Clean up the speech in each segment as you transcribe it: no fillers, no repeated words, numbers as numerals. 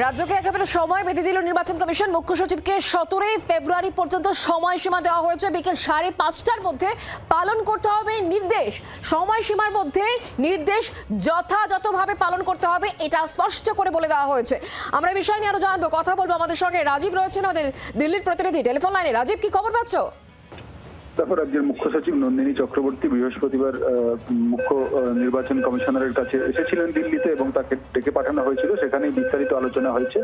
রাজ্যকে একেবারে সময় বেঁধে দিল নির্বাচন কমিশন। মুখ্য সচিবকে 17 ফেব্রুয়ারি পর্যন্ত সময়সীমা দেওয়া হয়েছে। বিকেল 5:30টার মধ্যে পালন করতে হবে নির্দেশ। সময়সীমার মধ্যে নির্দেশ যথাযথভাবে পালন করতে হবে, এটা স্পষ্ট করে বলে দেওয়া হয়েছে। আমরা এই বিষয় নিয়ে আরো জানবো, কথা বলবো। আমাদের সঙ্গে রাজীব রয়েছেন, আমাদের দিল্লির প্রতিনিধি, টেলিফোন লাইনে। রাজীব, কি খবর পাচ্ছ? তারপর রাজ্যের মুখ্য সচিব নন্দিনী চক্রবর্তী বৃহস্পতিবার মুখ্য নির্বাচন কমিশনারের কাছে এসেছিলেন দিল্লিতে এবং তাকে ডেকে পাঠানো হয়েছিল। সেখানে বিস্তারিত আলোচনা হয়েছে।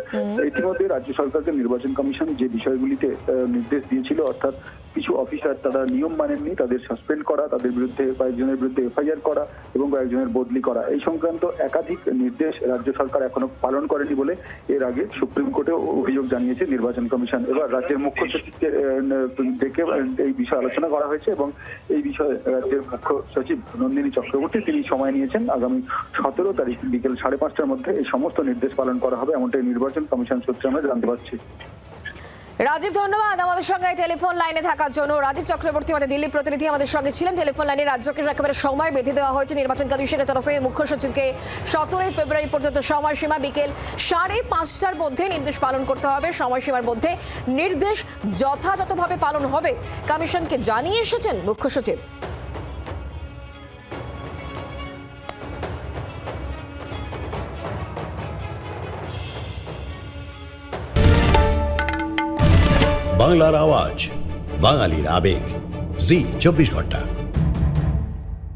ইতিমধ্যে রাজ্য সরকারকে নির্বাচন কমিশন যে বিষয়গুলিতে নির্দেশ দিয়েছিল, অর্থাৎ কিছু অফিসার তারা নিয়ম মানেননি, তাদের সাসপেন্ড করা, তাদের বিরুদ্ধে কয়েকজনের বিরুদ্ধে এফআইআর করা এবং কয়েকজনের বদলি করা, এই সংক্রান্ত একাধিক নির্দেশ রাজ্য সরকার এখনো পালন করেনি বলে এর আগে সুপ্রিম কোর্টে অভিযোগ জানিয়েছে নির্বাচন কমিশন। এবার রাজ্যের মুখ্য সচিবকে ডেকে এই বিষয়ে আলোচনা করা হয়েছে এবং এই বিষয়ে রাজ্যের মুখ্য সচিব নন্দিনী চক্রবর্তী তিনি সময় নিয়েছেন। আগামী 17 তারিখ বিকেল 5:30টার মধ্যে এই সমস্ত নির্দেশ পালন করা হবে, এমনটাই নির্বাচন কমিশন সূত্রে আমরা জানতে পারছি। রাজীব, ধন্যবাদ আমাদের সঙ্গে টেলিফোন লাইনে থাকার জন্য। রাজীব চক্রবর্তী, আমাদের দিল্লির প্রতিনিধি, আমাদের সঙ্গে ছিলেন টেলিফোন লাইনে। রাজ্যকে একেবারে সময় বেঁধে দেওয়া হয়েছে নির্বাচন কমিশনের তরফে। মুখ্য সচিবকে 17 ফেব্রুয়ারি পর্যন্ত সময়সীমা, বিকেল 5:30টার মধ্যে নির্দেশ পালন করতে হবে। সময়সীমার মধ্যে নির্দেশ যথাযথভাবে পালন হবে, কমিশনকে জানিয়ে এসেছেন মুখ্য সচিব। বাংলার আওয়াজ, বাঙালির আবেগ, জি 24 ঘন্টা।